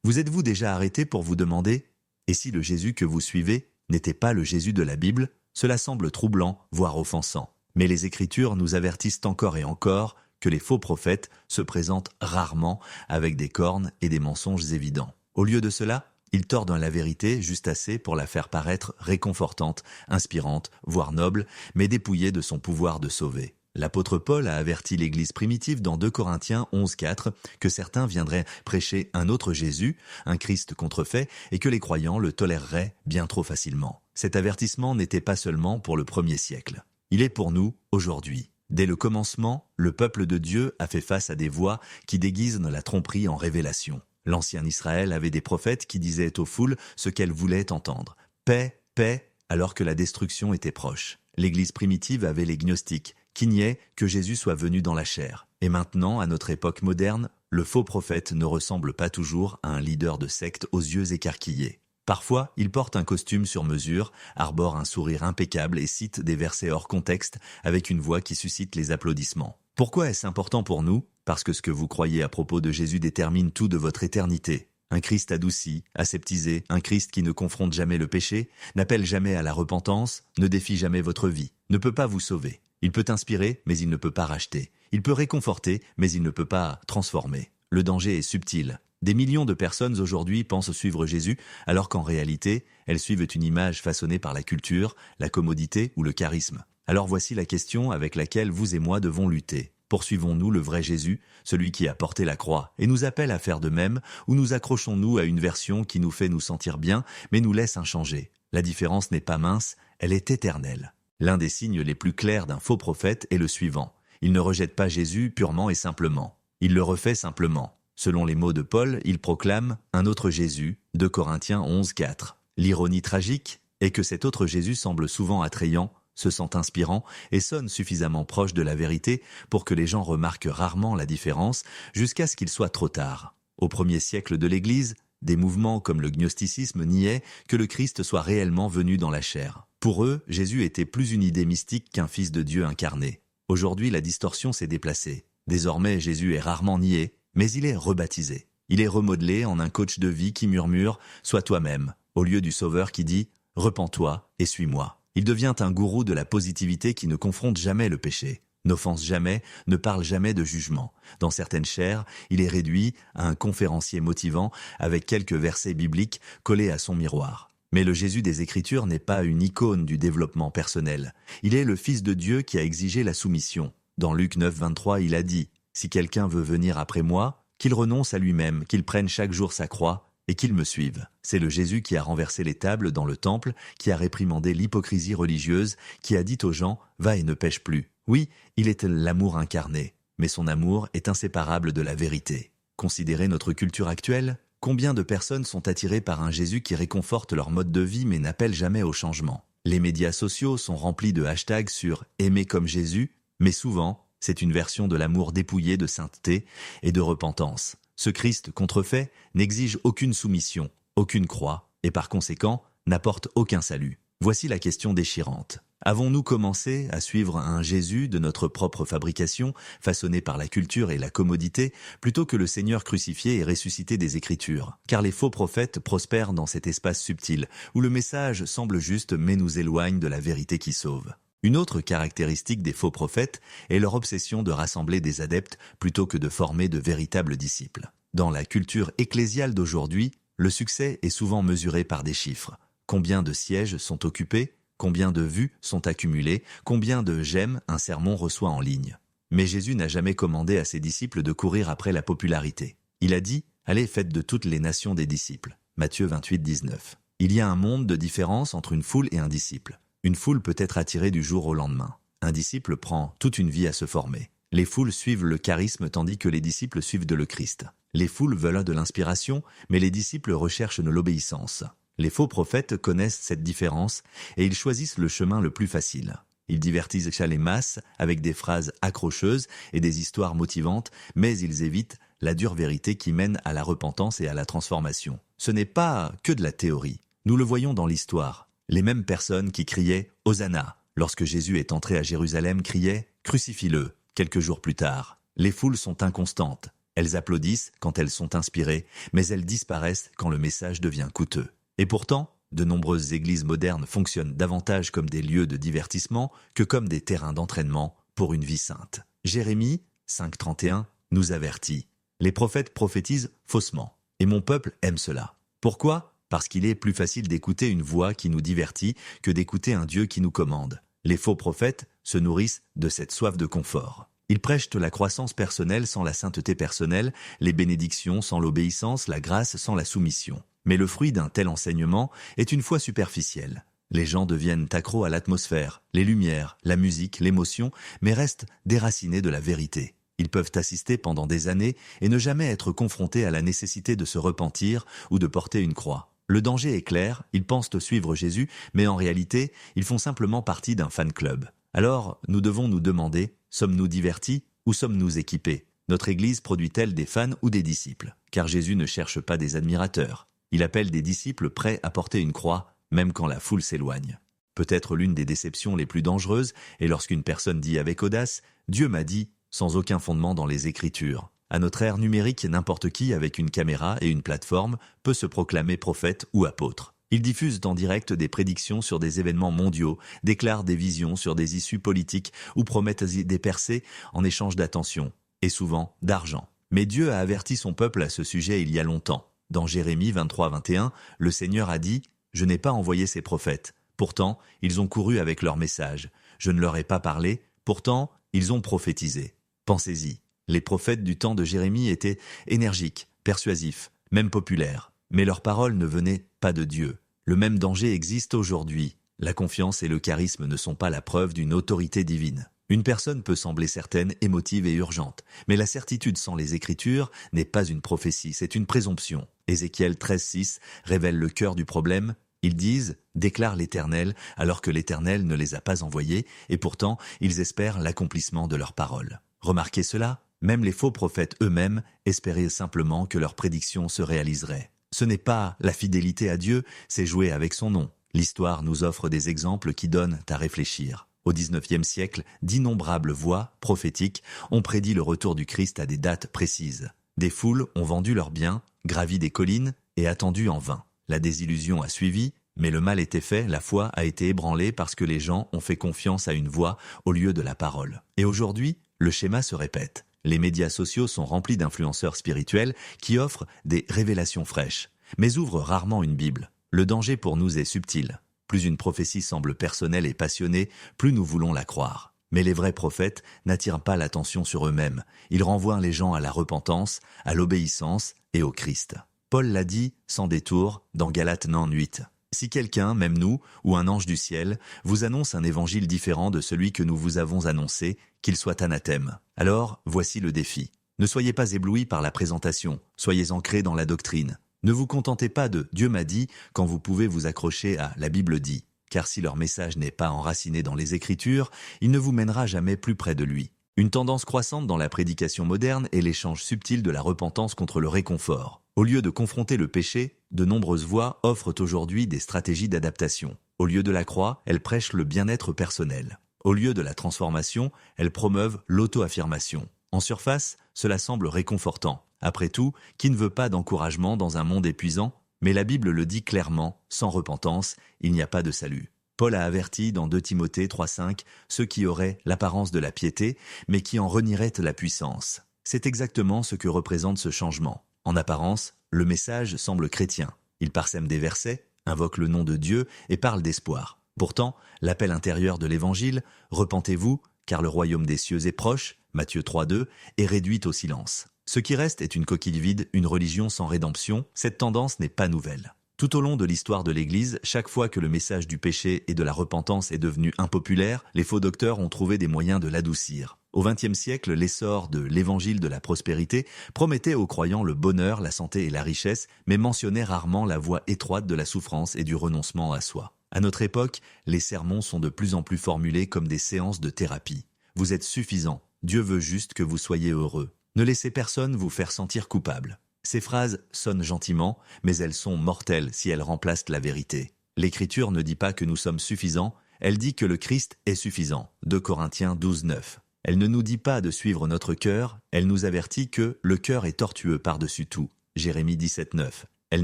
Vous êtes-vous déjà arrêté pour vous demander « Et si le Jésus que vous suivez n'était pas le Jésus de la Bible ?» Cela semble troublant, voire offensant. Mais les Écritures nous avertissent encore et encore que les faux prophètes se présentent rarement avec des cornes et des mensonges évidents. Au lieu de cela, ils tordent la vérité juste assez pour la faire paraître réconfortante, inspirante, voire noble, mais dépouillée de son pouvoir de sauver. L'apôtre Paul a averti l'Église primitive dans 2 Corinthiens 11,4 que certains viendraient prêcher un autre Jésus, un Christ contrefait, et que les croyants le toléreraient bien trop facilement. Cet avertissement n'était pas seulement pour le 1er siècle. Il est pour nous aujourd'hui. Dès le commencement, le peuple de Dieu a fait face à des voix qui déguisent la tromperie en révélation. L'ancien Israël avait des prophètes qui disaient aux foules ce qu'elles voulaient entendre. Paix, paix, alors que la destruction était proche. L'Église primitive avait les gnostiques, qui niaient que Jésus soit venu dans la chair. Et maintenant, à notre époque moderne, le faux prophète ne ressemble pas toujours à un leader de secte aux yeux écarquillés. Parfois, il porte un costume sur mesure, arbore un sourire impeccable et cite des versets hors contexte avec une voix qui suscite les applaudissements. Pourquoi est-ce important pour nous ? Parce que ce que vous croyez à propos de Jésus détermine tout de votre éternité. Un Christ adouci, aseptisé, un Christ qui ne confronte jamais le péché, n'appelle jamais à la repentance, ne défie jamais votre vie, ne peut pas vous sauver. Il peut inspirer, mais il ne peut pas racheter. Il peut réconforter, mais il ne peut pas transformer. Le danger est subtil. Des millions de personnes aujourd'hui pensent suivre Jésus, alors qu'en réalité, elles suivent une image façonnée par la culture, la commodité ou le charisme. Alors voici la question avec laquelle vous et moi devons lutter. Poursuivons-nous le vrai Jésus, celui qui a porté la croix, et nous appelle à faire de même, ou nous accrochons-nous à une version qui nous fait nous sentir bien, mais nous laisse inchangés ? La différence n'est pas mince, elle est éternelle. L'un des signes les plus clairs d'un faux prophète est le suivant. Il ne rejette pas Jésus purement et simplement. Il le refait simplement. Selon les mots de Paul, il proclame un autre Jésus, 2 Corinthiens 11,4. L'ironie tragique est que cet autre Jésus semble souvent attrayant, se sent inspirant et sonne suffisamment proche de la vérité pour que les gens remarquent rarement la différence jusqu'à ce qu'il soit trop tard. Au 1er siècle de l'Église, des mouvements comme le gnosticisme niaient que le Christ soit réellement venu dans la chair. Pour eux, Jésus était plus une idée mystique qu'un fils de Dieu incarné. Aujourd'hui, la distorsion s'est déplacée. Désormais, Jésus est rarement nié, mais il est rebaptisé. Il est remodelé en un coach de vie qui murmure « Sois toi-même » au lieu du sauveur qui dit « Repens-toi et suis-moi ». Il devient un gourou de la positivité qui ne confronte jamais le péché, n'offense jamais, ne parle jamais de jugement. Dans certaines chaires, il est réduit à un conférencier motivant avec quelques versets bibliques collés à son miroir. Mais le Jésus des Écritures n'est pas une icône du développement personnel. Il est le Fils de Dieu qui a exigé la soumission. Dans Luc 9, 23, il a dit « Si quelqu'un veut venir après moi, qu'il renonce à lui-même, qu'il prenne chaque jour sa croix et qu'il me suive. » C'est le Jésus qui a renversé les tables dans le temple, qui a réprimandé l'hypocrisie religieuse, qui a dit aux gens « Va et ne pêche plus ». Oui, il est l'amour incarné, mais son amour est inséparable de la vérité. Considérez notre culture actuelle. Combien de personnes sont attirées par un Jésus qui réconforte leur mode de vie mais n'appelle jamais au changement ? Les médias sociaux sont remplis de hashtags sur « aimer comme Jésus », mais souvent, c'est une version de l'amour dépouillé de sainteté et de repentance. Ce Christ contrefait n'exige aucune soumission, aucune croix, et par conséquent, n'apporte aucun salut. Voici la question déchirante. Avons-nous commencé à suivre un Jésus de notre propre fabrication, façonné par la culture et la commodité, plutôt que le Seigneur crucifié et ressuscité des Écritures ? Car les faux prophètes prospèrent dans cet espace subtil, où le message semble juste mais nous éloigne de la vérité qui sauve. Une autre caractéristique des faux prophètes est leur obsession de rassembler des adeptes plutôt que de former de véritables disciples. Dans la culture ecclésiale d'aujourd'hui, le succès est souvent mesuré par des chiffres. Combien de sièges sont occupés ? Combien de vues sont accumulées ? Combien de j'aime un sermon reçoit en ligne ? Mais Jésus n'a jamais commandé à ses disciples de courir après la popularité. Il a dit « Allez, faites de toutes les nations des disciples » Matthieu 28, 19. Il y a un monde de différence entre une foule et un disciple. Une foule peut être attirée du jour au lendemain. Un disciple prend toute une vie à se former. Les foules suivent le charisme tandis que les disciples suivent le Christ. Les foules veulent de l'inspiration, mais les disciples recherchent de l'obéissance. Les faux prophètes connaissent cette différence et ils choisissent le chemin le plus facile. Ils divertissent les masses avec des phrases accrocheuses et des histoires motivantes, mais ils évitent la dure vérité qui mène à la repentance et à la transformation. Ce n'est pas que de la théorie. Nous le voyons dans l'histoire. Les mêmes personnes qui criaient « Hosanna » lorsque Jésus est entré à Jérusalem criaient « Crucifie-le » quelques jours plus tard. Les foules sont inconstantes. Elles applaudissent quand elles sont inspirées, mais elles disparaissent quand le message devient coûteux. Et pourtant, de nombreuses églises modernes fonctionnent davantage comme des lieux de divertissement que comme des terrains d'entraînement pour une vie sainte. Jérémie 5,31 nous avertit. Les prophètes prophétisent faussement, et mon peuple aime cela. Pourquoi ? Parce qu'il est plus facile d'écouter une voix qui nous divertit que d'écouter un Dieu qui nous commande. Les faux prophètes se nourrissent de cette soif de confort. Ils prêchent la croissance personnelle sans la sainteté personnelle, les bénédictions sans l'obéissance, la grâce sans la soumission. Mais le fruit d'un tel enseignement est une foi superficielle. Les gens deviennent accros à l'atmosphère, les lumières, la musique, l'émotion, mais restent déracinés de la vérité. Ils peuvent assister pendant des années et ne jamais être confrontés à la nécessité de se repentir ou de porter une croix. Le danger est clair, ils pensent suivre Jésus, mais en réalité, ils font simplement partie d'un fan club. Alors, nous devons nous demander, sommes-nous divertis ou sommes-nous équipés ? Notre Église produit-elle des fans ou des disciples ? Car Jésus ne cherche pas des admirateurs. Il appelle des disciples prêts à porter une croix, même quand la foule s'éloigne. Peut-être l'une des déceptions les plus dangereuses est lorsqu'une personne dit avec audace « Dieu m'a dit », sans aucun fondement dans les Écritures. À notre ère numérique, n'importe qui avec une caméra et une plateforme peut se proclamer prophète ou apôtre. Ils diffusent en direct des prédictions sur des événements mondiaux, déclarent des visions sur des issues politiques ou promettent des percées en échange d'attention, et souvent d'argent. Mais Dieu a averti son peuple à ce sujet il y a longtemps. Dans Jérémie 23,21, le Seigneur a dit « Je n'ai pas envoyé ces prophètes. Pourtant, ils ont couru avec leur message. Je ne leur ai pas parlé. Pourtant, ils ont prophétisé. » Pensez-y. Les prophètes du temps de Jérémie étaient énergiques, persuasifs, même populaires. Mais leurs paroles ne venaient pas de Dieu. Le même danger existe aujourd'hui. La confiance et le charisme ne sont pas la preuve d'une autorité divine. Une personne peut sembler certaine, émotive et urgente, mais la certitude sans les Écritures n'est pas une prophétie, c'est une présomption. Ézéchiel 13,6 révèle le cœur du problème. Ils disent « déclare l'Éternel » alors que l'Éternel ne les a pas envoyés, et pourtant ils espèrent l'accomplissement de leurs paroles. Remarquez cela, même les faux prophètes eux-mêmes espéraient simplement que leurs prédictions se réaliseraient. Ce n'est pas la fidélité à Dieu, c'est jouer avec son nom. L'histoire nous offre des exemples qui donnent à réfléchir. Au XIXe siècle, d'innombrables voix prophétiques ont prédit le retour du Christ à des dates précises. Des foules ont vendu leurs biens, gravi des collines et attendu en vain. La désillusion a suivi, mais le mal était fait, la foi a été ébranlée parce que les gens ont fait confiance à une voix au lieu de la parole. Et aujourd'hui, le schéma se répète. Les médias sociaux sont remplis d'influenceurs spirituels qui offrent des révélations fraîches, mais ouvrent rarement une Bible. Le danger pour nous est subtil. Plus une prophétie semble personnelle et passionnée, plus nous voulons la croire. Mais les vrais prophètes n'attirent pas l'attention sur eux-mêmes. Ils renvoient les gens à la repentance, à l'obéissance et au Christ. Paul l'a dit sans détour dans Galates 9:8. Si quelqu'un, même nous, ou un ange du ciel, vous annonce un évangile différent de celui que nous vous avons annoncé, qu'il soit anathème. Alors, voici le défi. Ne soyez pas éblouis par la présentation, soyez ancrés dans la doctrine. Ne vous contentez pas de « Dieu m'a dit » quand vous pouvez vous accrocher à « La Bible dit ». Car si leur message n'est pas enraciné dans les Écritures, il ne vous mènera jamais plus près de lui. Une tendance croissante dans la prédication moderne est l'échange subtil de la repentance contre le réconfort. Au lieu de confronter le péché, de nombreuses voix offrent aujourd'hui des stratégies d'adaptation. Au lieu de la croix, elles prêchent le bien-être personnel. Au lieu de la transformation, elles promeuvent l'auto-affirmation. En surface, cela semble réconfortant. Après tout, qui ne veut pas d'encouragement dans un monde épuisant ? Mais la Bible le dit clairement, sans repentance, il n'y a pas de salut. Paul a averti dans 2 Timothée 3,5 ceux qui auraient l'apparence de la piété, mais qui en renieraient la puissance. C'est exactement ce que représente ce changement. En apparence, le message semble chrétien. Il parsème des versets, invoque le nom de Dieu et parle d'espoir. Pourtant, l'appel intérieur de l'Évangile, « Repentez-vous, car le royaume des cieux est proche », Matthieu 3,2, est réduit au silence. Ce qui reste est une coquille vide, une religion sans rédemption. Cette tendance n'est pas nouvelle. Tout au long de l'histoire de l'Église, chaque fois que le message du péché et de la repentance est devenu impopulaire, les faux docteurs ont trouvé des moyens de l'adoucir. Au XXe siècle, l'essor de l'évangile de la prospérité promettait aux croyants le bonheur, la santé et la richesse, mais mentionnait rarement la voie étroite de la souffrance et du renoncement à soi. À notre époque, les sermons sont de plus en plus formulés comme des séances de thérapie. Vous êtes suffisant. Dieu veut juste que vous soyez heureux. Ne laissez personne vous faire sentir coupable. Ces phrases sonnent gentiment, mais elles sont mortelles si elles remplacent la vérité. L'Écriture ne dit pas que nous sommes suffisants, elle dit que le Christ est suffisant. 2 Corinthiens 12,9. Elle ne nous dit pas de suivre notre cœur, elle nous avertit que le cœur est tortueux par-dessus tout. Jérémie 17,9. Elle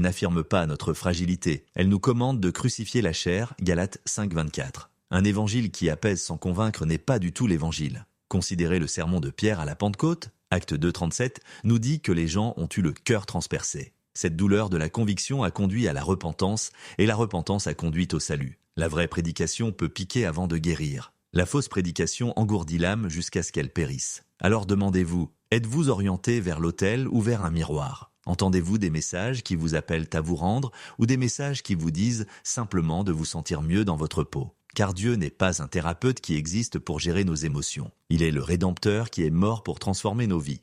n'affirme pas notre fragilité, elle nous commande de crucifier la chair, Galates 5,24. Un évangile qui apaise sans convaincre n'est pas du tout l'évangile. Considérez le sermon de Pierre à la Pentecôte, Acte 2,37, nous dit que les gens ont eu le cœur transpercé. Cette douleur de la conviction a conduit à la repentance, et la repentance a conduit au salut. La vraie prédication peut piquer avant de guérir. La fausse prédication engourdit l'âme jusqu'à ce qu'elle périsse. Alors demandez-vous, êtes-vous orienté vers l'autel ou vers un miroir ? Entendez-vous des messages qui vous appellent à vous rendre ou des messages qui vous disent simplement de vous sentir mieux dans votre peau ? Car Dieu n'est pas un thérapeute qui existe pour gérer nos émotions. Il est le Rédempteur qui est mort pour transformer nos vies.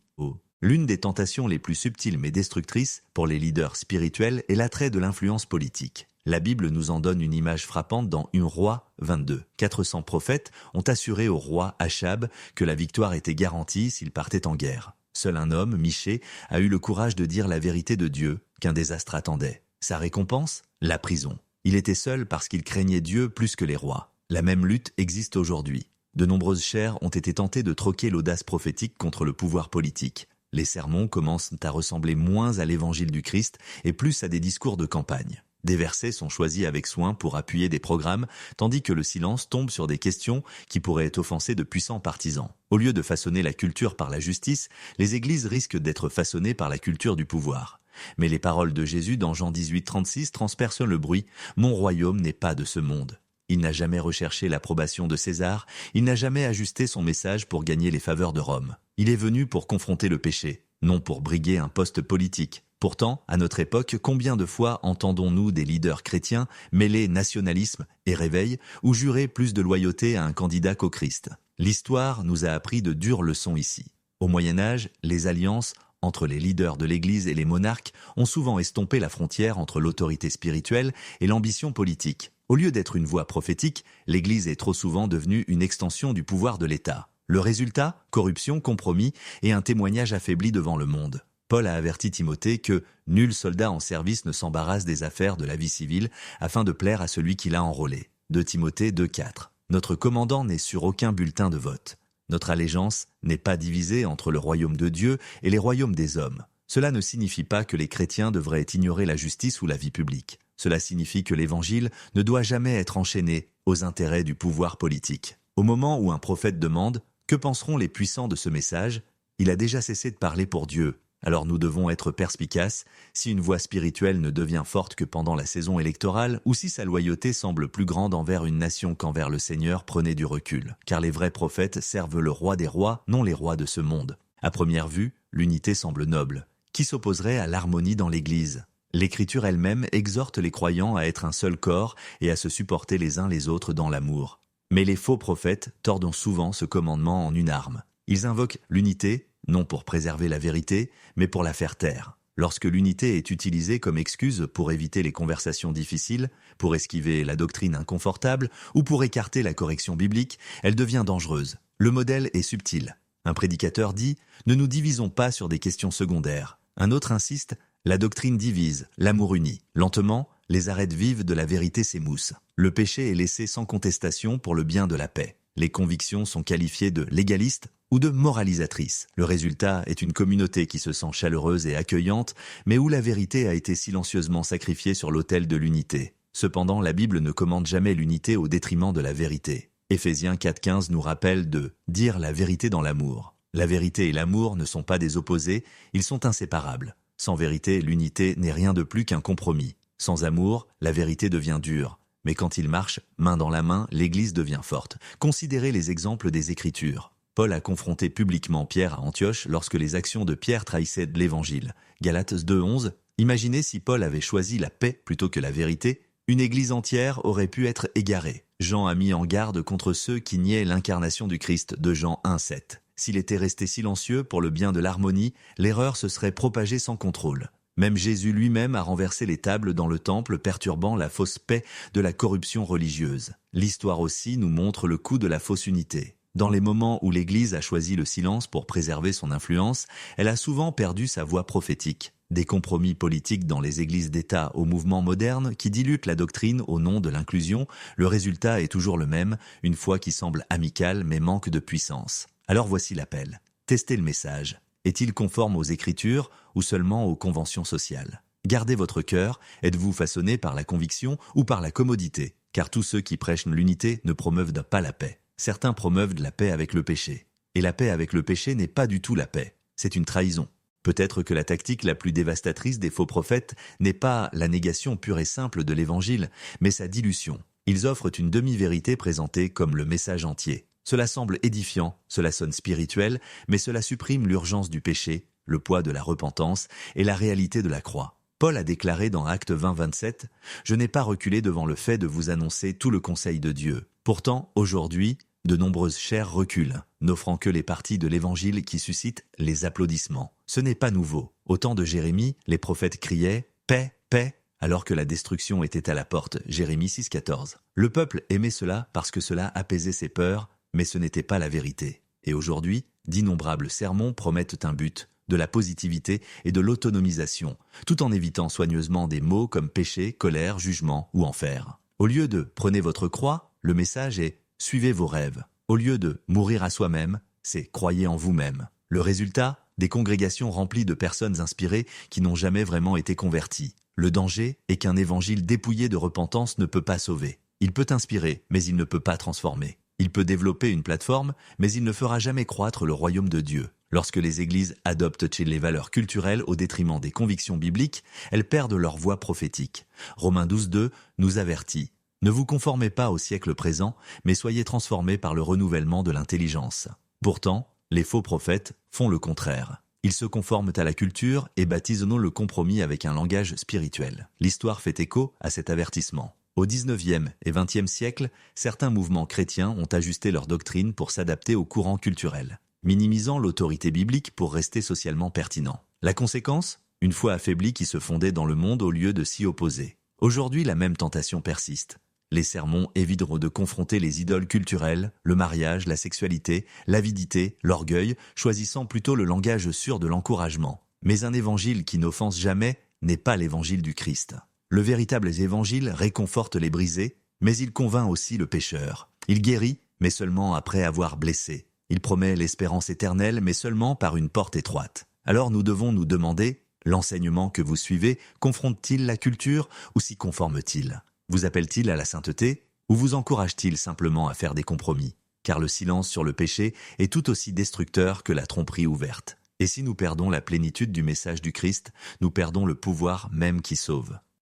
L'une des tentations les plus subtiles mais destructrices pour les leaders spirituels est l'attrait de l'influence politique. La Bible nous en donne une image frappante dans 1 Roi 22. 400 prophètes ont assuré au roi Achab que la victoire était garantie s'il partait en guerre. Seul un homme, Michée, a eu le courage de dire la vérité de Dieu, qu'un désastre attendait. Sa récompense ? La prison. Il était seul parce qu'il craignait Dieu plus que les rois. La même lutte existe aujourd'hui. De nombreuses chairs ont été tentées de troquer l'audace prophétique contre le pouvoir politique. Les sermons commencent à ressembler moins à l'évangile du Christ et plus à des discours de campagne. Des versets sont choisis avec soin pour appuyer des programmes, tandis que le silence tombe sur des questions qui pourraient offenser de puissants partisans. Au lieu de façonner la culture par la justice, les églises risquent d'être façonnées par la culture du pouvoir. Mais les paroles de Jésus dans Jean 18,36 transpercent le bruit « Mon royaume n'est pas de ce monde ». Il n'a jamais recherché l'approbation de César, il n'a jamais ajusté son message pour gagner les faveurs de Rome. Il est venu pour confronter le péché, non pour briguer un poste politique. Pourtant, à notre époque, combien de fois entendons-nous des leaders chrétiens mêler nationalisme et réveil ou jurer plus de loyauté à un candidat qu'au Christ ? L'histoire nous a appris de dures leçons ici. Au Moyen-Âge, les alliances entre les leaders de l'Église et les monarques ont souvent estompé la frontière entre l'autorité spirituelle et l'ambition politique. Au lieu d'être une voix prophétique, l'Église est trop souvent devenue une extension du pouvoir de l'État. Le résultat ? Corruption, compromis et un témoignage affaibli devant le monde. Paul a averti Timothée que « nul soldat en service ne s'embarrasse des affaires de la vie civile afin de plaire à celui qui l'a enrôlé. » 2 Timothée 2,4. Notre commandant n'est sur aucun bulletin de vote. Notre allégeance n'est pas divisée entre le royaume de Dieu et les royaumes des hommes. Cela ne signifie pas que les chrétiens devraient ignorer la justice ou la vie publique. Cela signifie que l'Évangile ne doit jamais être enchaîné aux intérêts du pouvoir politique. Au moment où un prophète demande « Que penseront les puissants de ce message ?», il a déjà cessé de parler pour Dieu. Alors nous devons être perspicaces si une voix spirituelle ne devient forte que pendant la saison électorale ou si sa loyauté semble plus grande envers une nation qu'envers le Seigneur, prenez du recul. Car les vrais prophètes servent le roi des rois, non les rois de ce monde. À première vue, l'unité semble noble. Qui s'opposerait à l'harmonie dans l'Église ? L'Écriture elle-même exhorte les croyants à être un seul corps et à se supporter les uns les autres dans l'amour. Mais les faux prophètes tordent souvent ce commandement en une arme. Ils invoquent l'unité, non pour préserver la vérité, mais pour la faire taire. Lorsque l'unité est utilisée comme excuse pour éviter les conversations difficiles, pour esquiver la doctrine inconfortable ou pour écarter la correction biblique, elle devient dangereuse. Le modèle est subtil. Un prédicateur dit « Ne nous divisons pas sur des questions secondaires ». Un autre insiste « La doctrine divise, l'amour unit ». Lentement, les arêtes vives de la vérité s'émoussent. Le péché est laissé sans contestation pour le bien de la paix. Les convictions sont qualifiées de légalistes ou de moralisatrices. Le résultat est une communauté qui se sent chaleureuse et accueillante, mais où la vérité a été silencieusement sacrifiée sur l'autel de l'unité. Cependant, la Bible ne commande jamais l'unité au détriment de la vérité. Éphésiens 4,15 nous rappelle de « dire la vérité dans l'amour ». La vérité et l'amour ne sont pas des opposés, ils sont inséparables. Sans vérité, l'unité n'est rien de plus qu'un compromis. Sans amour, la vérité devient dure. Mais quand il marche, main dans la main, l'Église devient forte. Considérez les exemples des Écritures. Paul a confronté publiquement Pierre à Antioche lorsque les actions de Pierre trahissaient de l'Évangile. Galates 2,11. Imaginez si Paul avait choisi la paix plutôt que la vérité. Une église entière aurait pu être égarée. Jean a mis en garde contre ceux qui niaient l'incarnation du Christ de Jean 1,7. S'il était resté silencieux pour le bien de l'harmonie, l'erreur se serait propagée sans contrôle. Même Jésus lui-même a renversé les tables dans le temple, perturbant la fausse paix de la corruption religieuse. L'histoire aussi nous montre le coût de la fausse unité. Dans les moments où l'Église a choisi le silence pour préserver son influence, elle a souvent perdu sa voix prophétique. Des compromis politiques dans les églises d'État au mouvement moderne qui dilutent la doctrine au nom de l'inclusion, le résultat est toujours le même, une foi qui semble amicale mais manque de puissance. Alors voici l'appel. Testez le message. Est-il conforme aux Écritures ou seulement aux conventions sociales? Gardez votre cœur, êtes-vous façonné par la conviction ou par la commodité? Car tous ceux qui prêchent l'unité ne promeuvent pas la paix. Certains promeuvent de la paix avec le péché. Et la paix avec le péché n'est pas du tout la paix. C'est une trahison. Peut-être que la tactique la plus dévastatrice des faux prophètes n'est pas la négation pure et simple de l'Évangile, mais sa dilution. Ils offrent une demi-vérité présentée comme le message entier. Cela semble édifiant, cela sonne spirituel, mais cela supprime l'urgence du péché, le poids de la repentance et la réalité de la croix. Paul a déclaré dans Actes 20, 27 « Je n'ai pas reculé devant le fait de vous annoncer tout le conseil de Dieu. Pourtant, aujourd'hui, de nombreuses chairs reculent, n'offrant que les parties de l'Évangile qui suscitent les applaudissements. Ce n'est pas nouveau. Au temps de Jérémie, les prophètes criaient « Paix, paix !» alors que la destruction était à la porte. Jérémie 6, 14. Le peuple aimait cela parce que cela apaisait ses peurs, mais ce n'était pas la vérité. Et aujourd'hui, d'innombrables sermons promettent un but, de la positivité et de l'autonomisation, tout en évitant soigneusement des mots comme péché, colère, jugement ou enfer. Au lieu de « prenez votre croix », le message est « suivez vos rêves ». Au lieu de « mourir à soi-même », c'est « croyez en vous-même ». Le résultat, des congrégations remplies de personnes inspirées qui n'ont jamais vraiment été converties. Le danger est qu'un évangile dépouillé de repentance ne peut pas sauver. Il peut inspirer, mais il ne peut pas transformer. Il peut développer une plateforme, mais il ne fera jamais croître le royaume de Dieu. Lorsque les églises adoptent les valeurs culturelles au détriment des convictions bibliques, elles perdent leur voix prophétique. Romains 12, 2 nous avertit. Ne vous conformez pas au siècle présent, mais soyez transformés par le renouvellement de l'intelligence. Pourtant, les faux prophètes font le contraire. Ils se conforment à la culture et baptisonnent le compromis avec un langage spirituel. L'histoire fait écho à cet avertissement. Au XIXe et XXe siècle, certains mouvements chrétiens ont ajusté leur doctrine pour s'adapter aux courants culturels, minimisant l'autorité biblique pour rester socialement pertinent. La conséquence ? Une foi affaiblie qui se fondait dans le monde au lieu de s'y opposer. Aujourd'hui, la même tentation persiste. Les sermons évitent de confronter les idoles culturelles, le mariage, la sexualité, l'avidité, l'orgueil, choisissant plutôt le langage sûr de l'encouragement. Mais un évangile qui n'offense jamais n'est pas l'évangile du Christ. Le véritable évangile réconforte les brisés, mais il convainc aussi le pécheur. Il guérit, mais seulement après avoir blessé. Il promet l'espérance éternelle, mais seulement par une porte étroite. Alors nous devons nous demander, l'enseignement que vous suivez confronte-t-il la culture ou s'y conforme-t-il ? Vous appelle-t-il à la sainteté ou vous encourage-t-il simplement à faire des compromis ? Car le silence sur le péché est tout aussi destructeur que la tromperie ouverte. Et si nous perdons la plénitude du message du Christ, nous perdons le pouvoir même qui sauve.